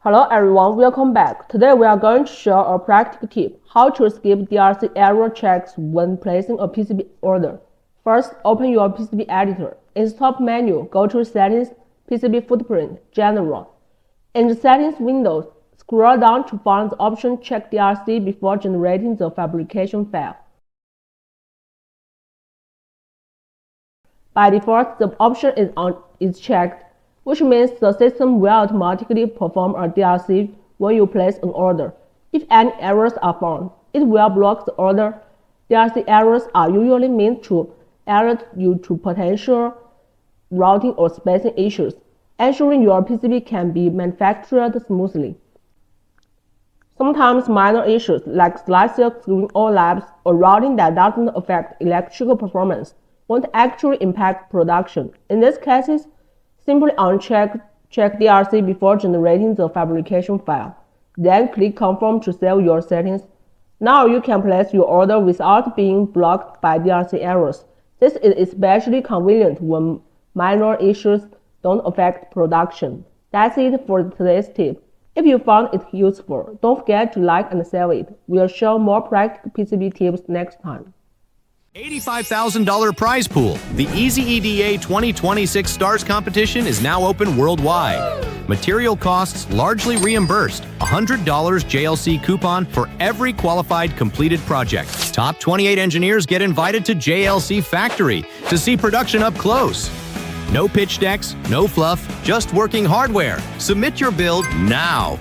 Hello everyone, welcome back. Today we are going to share a practical tip how to skip DRC error checks when placing a PCB order. First, open your PCB editor. In the top menu, go to Settings, PCB Footprint, General. In the Settings window, scroll down to find the option Check DRC before generating the fabrication file. By default, the option is checked, which means the system will automatically perform a DRC when you place an order. If any errors are found, it will block the order. DRC errors are usually meant to alert you to potential routing or spacing issues, ensuring your PCB can be manufactured smoothly. Sometimes minor issues like slight silk screen overlaps or routing that doesn't affect electrical performance won't actually impact production. In these cases, simply uncheck DRC before generating the fabrication file. Then click Confirm to save your settings. Now you can place your order without being blocked by DRC errors. This is especially convenient when minor issues don't affect production. That's it for today's tip. If you found it useful, don't forget to like and save it. We'll share more practical PCB tips next time. $85,000 prize pool. The EasyEDA 2026 Stars competition is now open worldwide. Material costs largely reimbursed. $100 JLC coupon for every qualified completed project. Top 28 engineers get invited to JLC Factory to see production up close. No pitch decks, no fluff, just working hardware. Submit your build now.